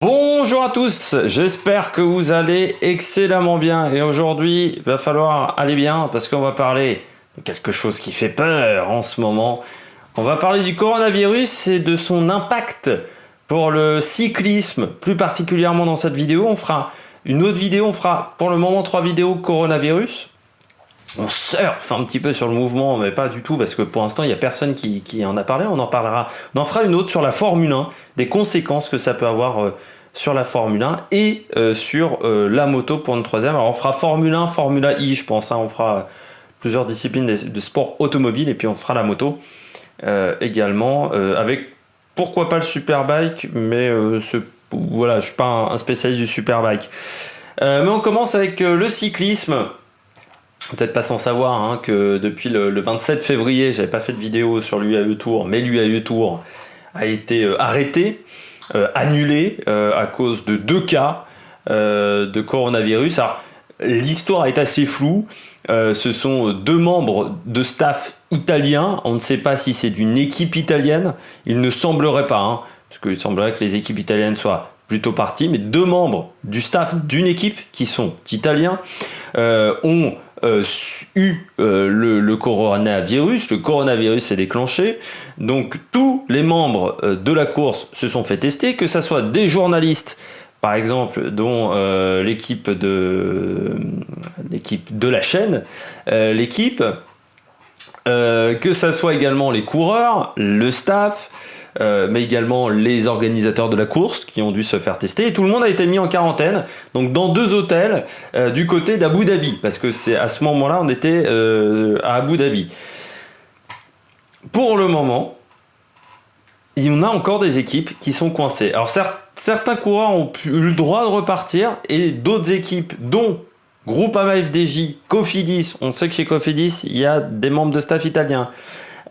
Bonjour à tous, j'espère que vous allez excellemment bien et aujourd'hui il va falloir aller bien parce qu'on va parler de quelque chose qui fait peur en ce moment. On va parler du coronavirus et de son impact pour le cyclisme, plus particulièrement dans cette vidéo. On fera une autre vidéo, on fera pour le moment 3 vidéos coronavirus. On surfe un petit peu sur le mouvement, mais pas du tout, parce que pour l'instant, il n'y a personne qui en a parlé. On en parlera. On en fera une autre sur la Formule 1, des conséquences que ça peut avoir sur la Formule 1 et sur la moto pour une troisième. Alors, on fera Formule 1, Formula I, je pense. Hein. On fera plusieurs disciplines de sport automobile et puis on fera la moto également, avec pourquoi pas le Superbike, mais voilà, je ne suis pas un spécialiste du Superbike. Mais on commence avec le cyclisme. Peut-être pas sans savoir hein, que depuis le 27 février, j'avais pas fait de vidéo sur l'UAE Tour, mais l'UAE Tour a été arrêté, annulé à cause de 2 cas de coronavirus. Alors, l'histoire est assez floue. Ce sont 2 membres de staff italiens. On ne sait pas si c'est d'une équipe italienne. Il ne semblerait pas, hein, parce qu'il semblerait que les équipes italiennes soient plutôt parties. Mais 2 membres du staff d'une équipe qui sont italiens ont eu le coronavirus. Le coronavirus s'est déclenché. Donc tous les membres de la course se sont fait tester, que ce soit des journalistes, par exemple, dont l'équipe de la chaîne, que ça soit également les coureurs, le staff, mais également les organisateurs de la course qui ont dû se faire tester. Et tout le monde a été mis en quarantaine, donc dans 2 hôtels du côté d'Abu Dhabi, parce que c'est à ce moment-là, on était à Abu Dhabi. Pour le moment, il y en a encore des équipes qui sont coincées. Alors certains coureurs ont eu le droit de repartir, et d'autres équipes, dont Groupama FDJ, Cofidis, on sait que chez Cofidis, il y a des membres de staff italiens.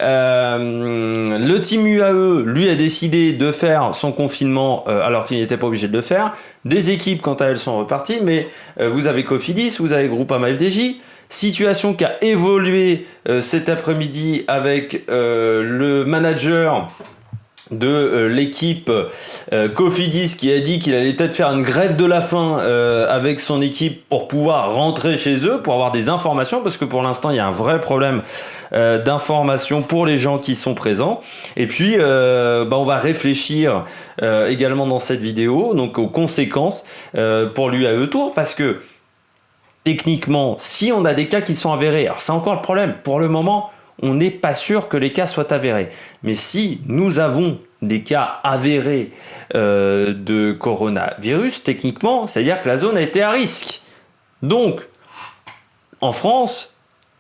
Le team UAE, lui, a décidé de faire son confinement alors qu'il n'était pas obligé de le faire. Des équipes, quant à elles, sont reparties, mais vous avez Cofidis, vous avez Groupama FDJ. Situation qui a évolué cet après-midi avec le manager de l'équipe Cofidis qui a dit qu'il allait peut-être faire une grève de la faim avec son équipe pour pouvoir rentrer chez eux, pour avoir des informations, parce que pour l'instant il y a un vrai problème d'informations pour les gens qui sont présents. Et puis on va réfléchir également dans cette vidéo donc aux conséquences pour l'UAE Tour, parce que techniquement, si on a des cas qui sont avérés, alors c'est encore le problème, pour le moment on n'est pas sûr que les cas soient avérés. Mais si nous avons des cas avérés de coronavirus, techniquement, c'est-à-dire que la zone a été à risque. Donc, en France,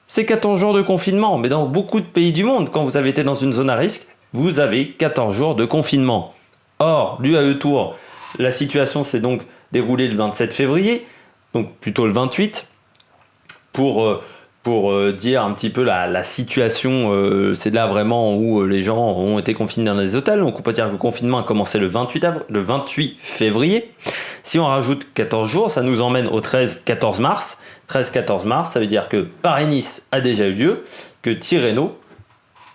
c'est 14 jours de confinement. Mais dans beaucoup de pays du monde, quand vous avez été dans une zone à risque, vous avez 14 jours de confinement. Or, l'UAE Tour, la situation s'est donc déroulée le 27 février, donc plutôt le 28, pour dire un petit peu la situation, c'est là vraiment où les gens ont été confinés dans les hôtels. Donc on peut dire que le confinement a commencé le 28 février. Si on rajoute 14 jours, ça nous emmène au 13-14 mars. 13-14 mars, ça veut dire que Paris-Nice a déjà eu lieu, que Tirreno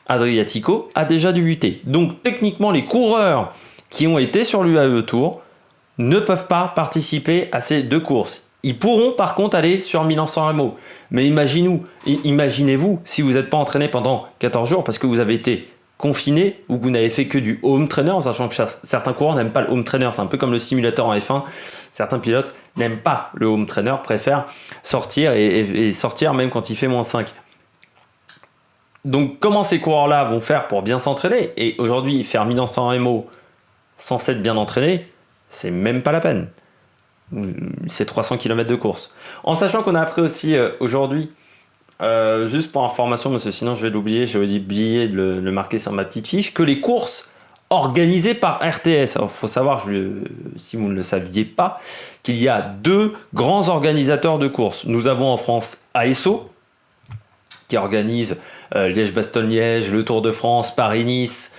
Adriatico a déjà débuté. Donc techniquement, les coureurs qui ont été sur l'UAE Tour ne peuvent pas participer à ces 2 courses. Ils pourront par contre aller sur Milan-San Remo. Mais imaginez-vous si vous n'êtes pas entraîné pendant 14 jours parce que vous avez été confiné ou que vous n'avez fait que du home trainer, en sachant que certains coureurs n'aiment pas le home trainer. C'est un peu comme le simulateur en F1. Certains pilotes n'aiment pas le home trainer, préfèrent sortir et sortir même quand il fait -5. Donc comment ces coureurs-là vont faire pour bien s'entraîner? Et aujourd'hui, faire Milan-San Remo sans s'être bien entraîné, c'est même pas la peine. C'est 300 km de course. En sachant qu'on a appris aussi aujourd'hui, juste pour information, parce que sinon je vais l'oublier, j'ai oublié de le marquer sur ma petite fiche, que les courses organisées par RTS, il faut savoir, si vous ne le saviez pas, qu'il y a 2 grands organisateurs de courses. Nous avons en France ASO, qui organise Liège-Bastogne-Liège, le Tour de France, Paris-Nice,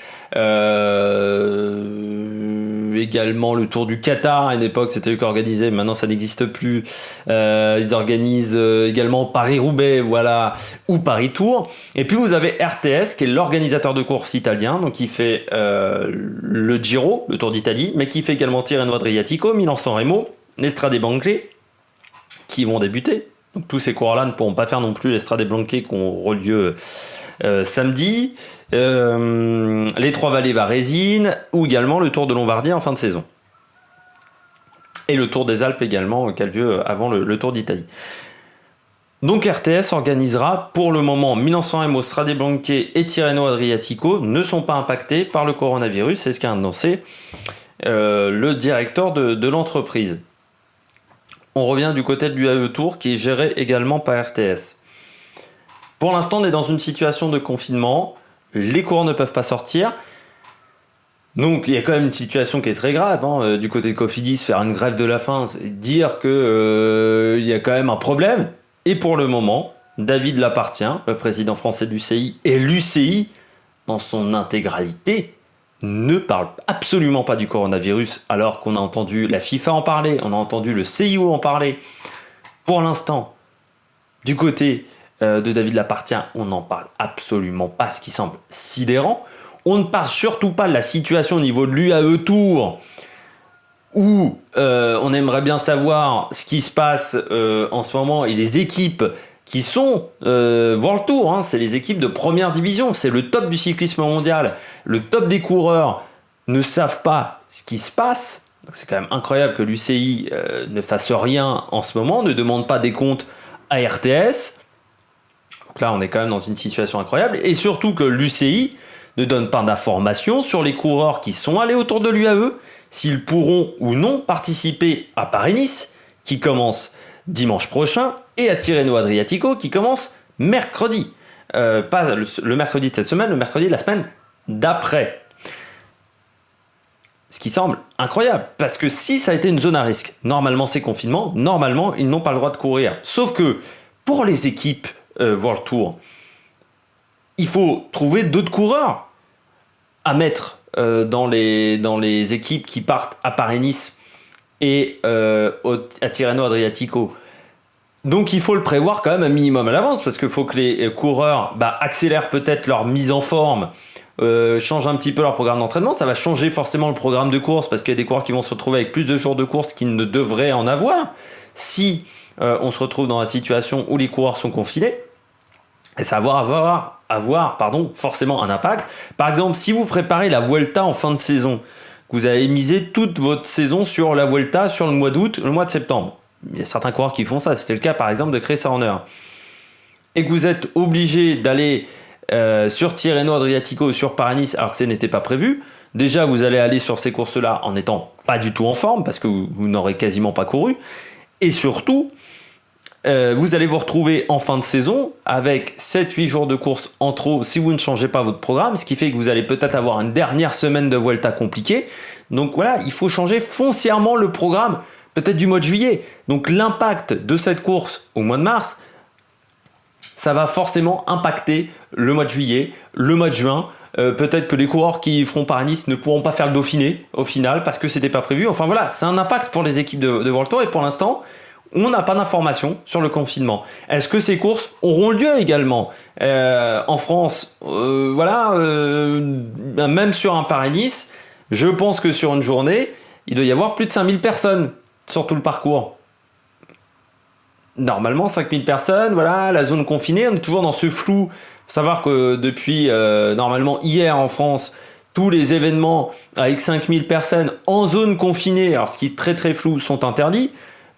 également le Tour du Qatar. À une époque, c'était eux qui organisaient, maintenant ça n'existe plus. Ils organisent également Paris-Roubaix, voilà, ou Paris-Tour. Et puis vous avez RTS, qui est l'organisateur de course italien, donc qui fait le Giro, le Tour d'Italie, mais qui fait également Tirreno-Adriatico, Milan-San Remo, l'Estrade Bianche, qui vont débuter. Donc tous ces coureurs-là ne pourront pas faire non plus l'Estrade Bianche qui auront lieu samedi. Les Trois Vallées Varésines, ou également le Tour de Lombardie en fin de saison. Et le Tour des Alpes également, qui a lieu avant le Tour d'Italie. Donc RTS organisera pour le moment Milan-San Remo, Strade Bianche et Tirreno-Adriatico ne sont pas impactés par le coronavirus, c'est ce qu'a annoncé le directeur de l'entreprise. On revient du côté de l'UAE Tour qui est géré également par RTS. Pour l'instant, on est dans une situation de confinement, les coureurs ne peuvent pas sortir. Donc il y a quand même une situation qui est très grave, hein. Du côté de Cofidis, faire une grève de la faim, c'est dire que y a quand même un problème. Et pour le moment, David Lappartient, le président français de l'UCI, et l'UCI, dans son intégralité, ne parle absolument pas du coronavirus, alors qu'on a entendu la FIFA en parler, on a entendu le CIO en parler. Pour l'instant, du côté de David Lappartient, on n'en parle absolument pas, ce qui semble sidérant. On ne parle surtout pas de la situation au niveau de l'UAE Tour, où on aimerait bien savoir ce qui se passe en ce moment, et les équipes qui sont World Tour, hein, c'est les équipes de première division, c'est le top du cyclisme mondial, le top des coureurs ne savent pas ce qui se passe. C'est quand même incroyable que l'UCI ne fasse rien en ce moment, ne demande pas des comptes à RTS. Donc là, on est quand même dans une situation incroyable, et surtout que l'UCI ne donne pas d'informations sur les coureurs qui sont allés autour de l'UAE, s'ils pourront ou non participer à Paris-Nice, qui commence dimanche prochain, et à Tirreno-Adriatico, qui commence mercredi. Pas le mercredi de cette semaine, le mercredi de la semaine d'après. Ce qui semble incroyable, parce que si ça a été une zone à risque, normalement c'est confinement, normalement ils n'ont pas le droit de courir. Sauf que pour les équipes World Tour, il faut trouver d'autres coureurs à mettre dans les équipes qui partent à Paris-Nice et à Tirreno-Adriatico. Donc il faut le prévoir quand même un minimum à l'avance, parce qu'il faut que les coureurs accélèrent peut-être leur mise en forme, changent un petit peu leur programme d'entraînement. Ça va changer forcément le programme de course, parce qu'il y a des coureurs qui vont se retrouver avec plus de jours de course qu'ils ne devraient en avoir si on se retrouve dans la situation où les coureurs sont confinés. Et ça va avoir forcément un impact. Par exemple, si vous préparez la Vuelta en fin de saison, que vous avez misé toute votre saison sur la Vuelta sur le mois d'août, le mois de septembre. Il y a certains coureurs qui font ça. C'était le cas par exemple de Chris Horner. Et que vous êtes obligé d'aller sur Tirreno-Adriatico ou sur Paris-Nice alors que ce n'était pas prévu. Déjà, vous allez aller sur ces courses-là en n'étant pas du tout en forme parce que vous n'aurez quasiment pas couru. Et surtout, vous allez vous retrouver en fin de saison avec 7-8 jours de course en trop si vous ne changez pas votre programme, ce qui fait que vous allez peut-être avoir une dernière semaine de Vuelta compliquée. Donc voilà, il faut changer foncièrement le programme, peut-être du mois de juillet. Donc l'impact de cette course au mois de mars, ça va forcément impacter le mois de juillet, le mois de juin. Peut-être que les coureurs qui feront Paris-Nice ne pourront pas faire le Dauphiné au final parce que c'était pas prévu. Enfin voilà, c'est un impact pour les équipes de World Tour, et pour l'instant, on n'a pas d'informations sur le confinement. Est-ce que ces courses auront lieu également en France? Même sur un Paris-Nice, je pense que sur une journée, il doit y avoir plus de 5000 personnes sur tout le parcours. Normalement, 5000 personnes, voilà, la zone confinée, on est toujours dans ce flou. Il faut savoir que depuis, normalement, hier en France, tous les événements avec 5000 personnes en zone confinée, alors ce qui est très très flou, sont interdits.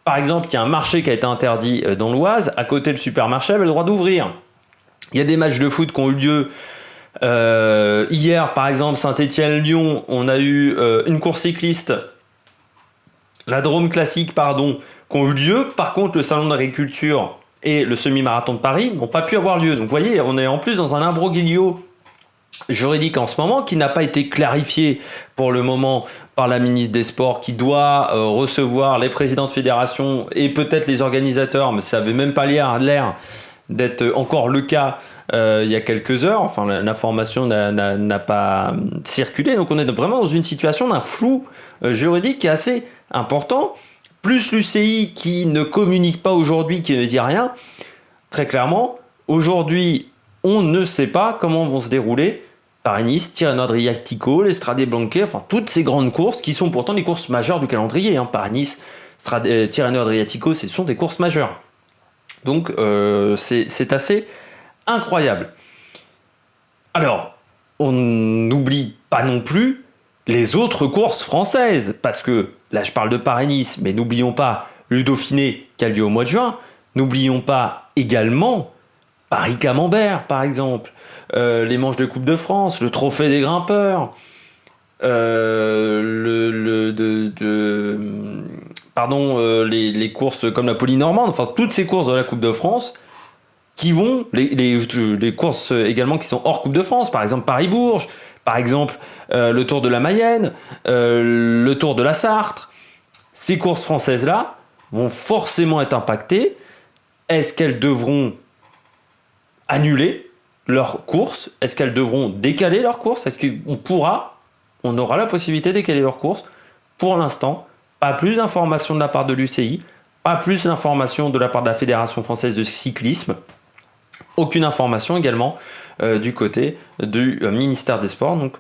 Par exemple, il y a un marché qui a été interdit dans l'Oise, à côté le supermarché avait le droit d'ouvrir. Il y a des matchs de foot qui ont eu lieu hier, par exemple, Saint-Étienne-Lyon, on a eu une course cycliste, la Drôme Classique, qui ont eu lieu. Par contre, le Salon d'agriculture et le semi-marathon de Paris n'ont pas pu avoir lieu. Donc vous voyez, on est en plus dans un imbroglio juridique en ce moment qui n'a pas été clarifié pour le moment par la ministre des Sports, qui doit recevoir les présidents de fédération et peut-être les organisateurs, mais ça n'avait même pas l'air d'être encore le cas il y a quelques heures. Enfin, l'information n'a pas circulé. Donc on est vraiment dans une situation d'un flou juridique qui est assez important. Plus l'UCI qui ne communique pas aujourd'hui, qui ne dit rien. Très clairement, aujourd'hui, on ne sait pas comment vont se dérouler Paris-Nice, Tirreno Adriatico, l'Estradé Blanche, enfin toutes ces grandes courses qui sont pourtant des courses majeures du calendrier. Paris-Nice, Tirreno Adriatico, ce sont des courses majeures. Donc c'est assez incroyable. Alors, on n'oublie pas non plus les autres courses françaises, parce que là je parle de Paris-Nice, mais n'oublions pas le Dauphiné qui a lieu au mois de juin, n'oublions pas également Paris-Camembert par exemple, les manches de Coupe de France, le Trophée des grimpeurs, les courses comme la Poly-Normande, enfin toutes ces courses de la Coupe de France qui vont, les courses également qui sont hors Coupe de France, par exemple Paris-Bourges, par exemple le Tour de la Mayenne, le Tour de la Sarthe. Ces courses françaises-là vont forcément être impactées. Est-ce qu'elles devront annuler leurs courses? Est-ce qu'elles devront décaler leurs courses? Est-ce qu'on aura la possibilité de décaler leurs courses? Pour l'instant, pas plus d'informations de la part de l'UCI, pas plus d'informations de la part de la Fédération française de cyclisme. Aucune information également du côté du ministère des Sports. Donc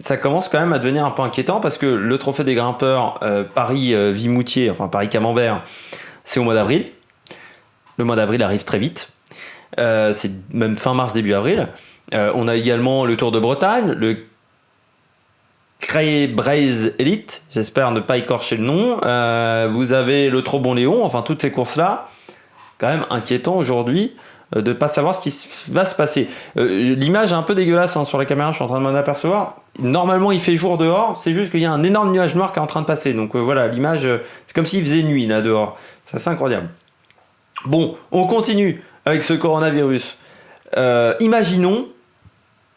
ça commence quand même à devenir un peu inquiétant parce que le Trophée des grimpeurs Paris-Vimoutier, enfin Paris-Camembert, c'est au mois d'avril. Le mois d'avril arrive très vite. C'est même fin mars, début avril. On a également le Tour de Bretagne, le Cray-Braze Elite, j'espère ne pas écorcher le nom. Vous avez le Trobon-Léon, enfin toutes ces courses-là. Quand même inquiétant aujourd'hui de ne pas savoir ce qui va se passer. L'image est un peu dégueulasse sur la caméra, je suis en train de m'en apercevoir. Normalement, il fait jour dehors, c'est juste qu'il y a un énorme nuage noir qui est en train de passer. Donc voilà, l'image, c'est comme s'il faisait nuit là dehors. C'est assez incroyable. Bon, on continue avec ce coronavirus. Imaginons,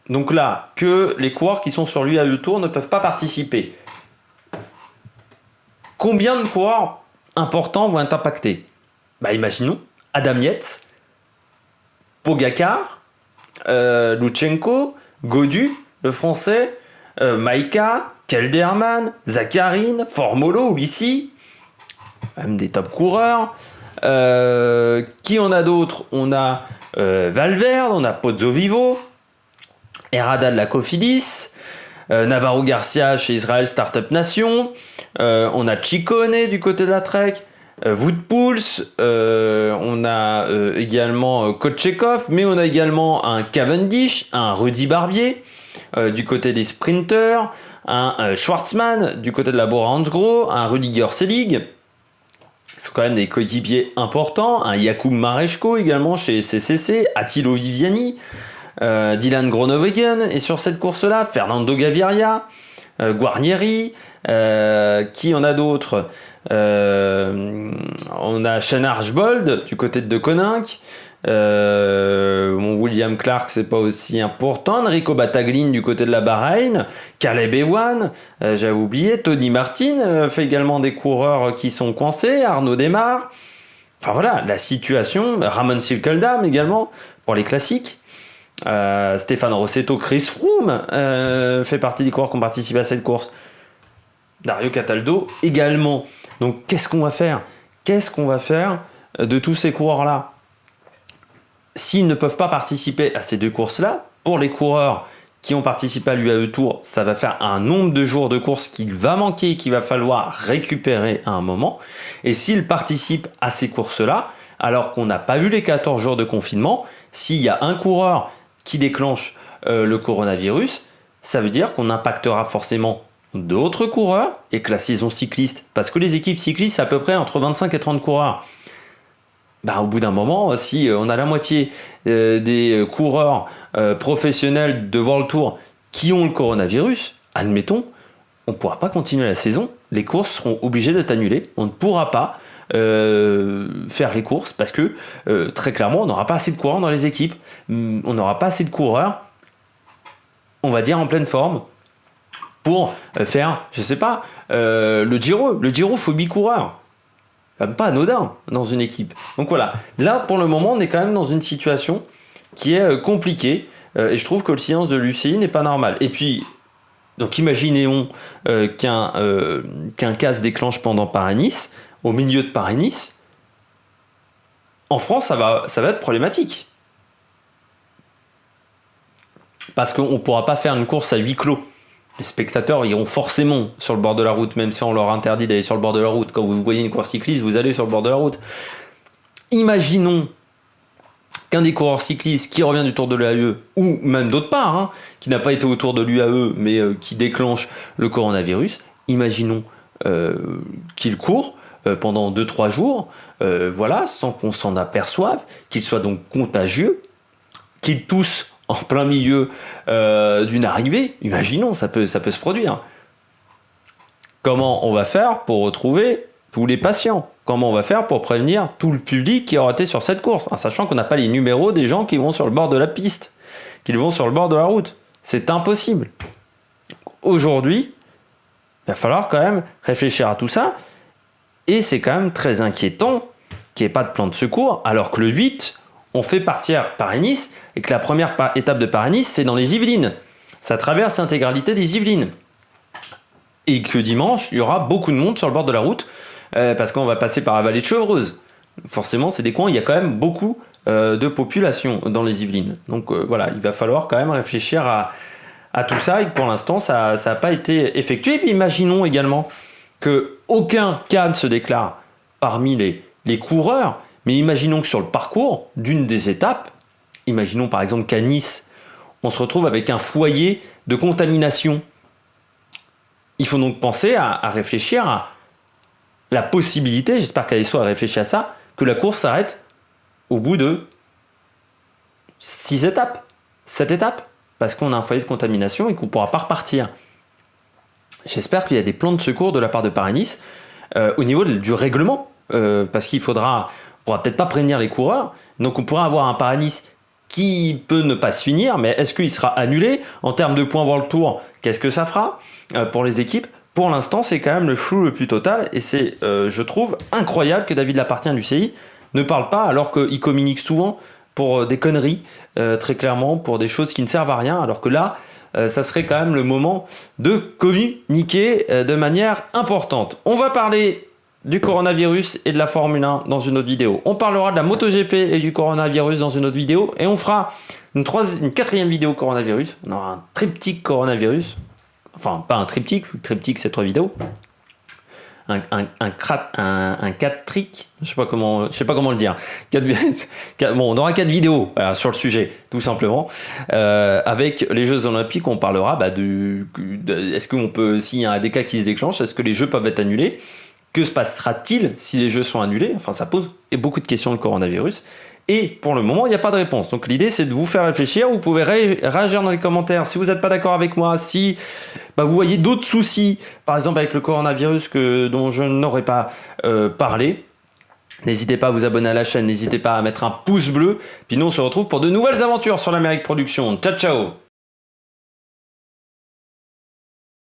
donc là, que les coureurs qui sont sur l'UAE Tour ne peuvent pas participer. Combien de coureurs importants vont être impactés? Imaginons Adam Yates, Pogacar, Lutsenko, Gaudu, le français, Maïka, Kelderman, Zakharine, Formolo, Ulissi, même des top coureurs. Qui on a d'autres? On a Valverde, on a Pozzovivo, Herrada de la Cofidis, Navarro Garcia chez Israel Startup Nation, on a Ciccone du côté de la Trek, Wout Poels, on a également Kochetkov, mais on a également un Cavendish, un Rudy Barbier du côté des sprinters, un Schwartzmann du côté de la Bora-Hansgrohe, un Rudiger Selig. C'est quand même des coéquipiers importants. Un Jakub Mareczko également chez CCC, Attilo Viviani, Dylan Groenewegen est sur cette course-là, Fernando Gaviria, Guarnieri, qui en a d'autres? On a Shane Archbold du côté de Deceuninck, William Clark c'est pas aussi important, Enrico Battaglin du côté de la Bahreïn, Caleb Ewan, j'avais oublié, Tony Martin fait également des coureurs qui sont coincés, Arnaud Démare, enfin voilà la situation, Ramon Silkeldam également pour les classiques, Stéphane Rossetto, Chris Froome fait partie des coureurs qui ont participé à cette course, Dario Cataldo également. Donc qu'est-ce qu'on va faire? Qu'est-ce qu'on va faire de tous ces coureurs-là? S'ils ne peuvent pas participer à ces deux courses-là, pour les coureurs qui ont participé à l'UAE Tour, ça va faire un nombre de jours de course qu'il va manquer et qu'il va falloir récupérer à un moment. Et s'ils participent à ces courses-là, alors qu'on n'a pas eu les 14 jours de confinement, s'il y a un coureur qui déclenche le coronavirus, ça veut dire qu'on impactera forcément d'autres coureurs et que la saison cycliste, parce que les équipes cyclistes, c'est à peu près entre 25 et 30 coureurs. Au bout d'un moment, si on a la moitié des coureurs professionnels de World Tour qui ont le coronavirus, admettons, on ne pourra pas continuer la saison. Les courses seront obligées d'être annulées. On ne pourra pas faire les courses parce que très clairement, on n'aura pas assez de coureurs dans les équipes. On n'aura pas assez de coureurs, on va dire, en pleine forme pour faire, je sais pas, le Giro. Le Giro, il faut 8 coureurs. Même pas anodin dans une équipe. Donc voilà, là pour le moment on est quand même dans une situation qui est compliqué. Et je trouve que le silence de l'UCI n'est pas normal. Et puis, donc imaginons qu'un cas se déclenche pendant Paris-Nice, au milieu de Paris-Nice. En France, ça va être problématique. Parce qu'on ne pourra pas faire une course à huis clos. Les spectateurs iront forcément sur le bord de la route, même si on leur interdit d'aller sur le bord de la route. Quand vous voyez une course cycliste, vous allez sur le bord de la route. Imaginons qu'un des coureurs cyclistes qui revient du Tour de l'UAE, ou même d'autre part, hein, qui n'a pas été au Tour de l'UAE, mais qui déclenche le coronavirus, imaginons qu'il court pendant 2-3 jours, voilà, sans qu'on s'en aperçoive, qu'il soit donc contagieux, qu'il tousse en plein milieu d'une arrivée. Imaginons, ça peut se produire. Comment on va faire pour retrouver tous les patients? Comment on va faire pour prévenir tout le public qui aura été sur cette course, en sachant qu'on n'a pas les numéros des gens qui vont sur le bord de la piste, qui vont sur le bord de la route? C'est impossible. Aujourd'hui, il va falloir quand même réfléchir à tout ça, et c'est quand même très inquiétant qu'il n'y ait pas de plan de secours, alors que le 8, on fait partir Paris-Nice, et que la première étape de Paris-Nice, c'est dans les Yvelines. Ça traverse l'intégralité des Yvelines. Et que dimanche, il y aura beaucoup de monde sur le bord de la route, parce qu'on va passer par la vallée de Chevreuse. Forcément, c'est des coins où il y a quand même beaucoup de population dans les Yvelines. Donc voilà, il va falloir quand même réfléchir à tout ça, et que pour l'instant, ça n'a pas été effectué. Et puis imaginons également qu'aucun cas ne se déclare parmi les coureurs, mais imaginons que sur le parcours d'une des étapes, imaginons par exemple qu'à Nice, on se retrouve avec un foyer de contamination. Il faut donc penser à réfléchir à la possibilité, j'espère qu'ASO a réfléchi à ça, que la course s'arrête au bout de 6 étapes, 7 étapes, parce qu'on a un foyer de contamination et qu'on ne pourra pas repartir. J'espère qu'il y a des plans de secours de la part de Paris-Nice au niveau du règlement, parce qu'il on pourra peut-être pas prévenir les coureurs, donc on pourra avoir un Paris-Nice qui peut ne pas se finir, mais est-ce qu'il sera annulé? En termes de points voir le tour, qu'est-ce que ça fera pour les équipes? Pour l'instant, c'est quand même le flou le plus total, et c'est, je trouve, incroyable que David Lappartient du CI ne parle pas, alors qu'il communique souvent pour des conneries, très clairement, pour des choses qui ne servent à rien, alors que là, ça serait quand même le moment de communiquer de manière importante. On va parler du coronavirus et de la Formule 1 dans une autre vidéo. On parlera de la MotoGP et du coronavirus dans une autre vidéo, et on fera une quatrième vidéo coronavirus. On aura un triptyque coronavirus. Enfin, pas un triptyque c'est 3 vidéos. Un 4 trick, je sais pas comment le dire. Bon, on aura 4 vidéos sur le sujet, tout simplement. Avec les Jeux Olympiques, on parlera est-ce qu'on peut, s'il y a des cas qui se déclenchent, est-ce que les Jeux peuvent être annulés? Que se passera-t-il si les Jeux sont annulés? Enfin, ça pose beaucoup de questions, le coronavirus. Et pour le moment, il n'y a pas de réponse. Donc l'idée, c'est de vous faire réfléchir. Vous pouvez réagir dans les commentaires si vous n'êtes pas d'accord avec moi, si vous voyez d'autres soucis, par exemple avec le coronavirus dont je n'aurais pas parlé. N'hésitez pas à vous abonner à la chaîne, n'hésitez pas à mettre un pouce bleu. Puis nous, on se retrouve pour de nouvelles aventures sur l'Amérique Production. Ciao, ciao!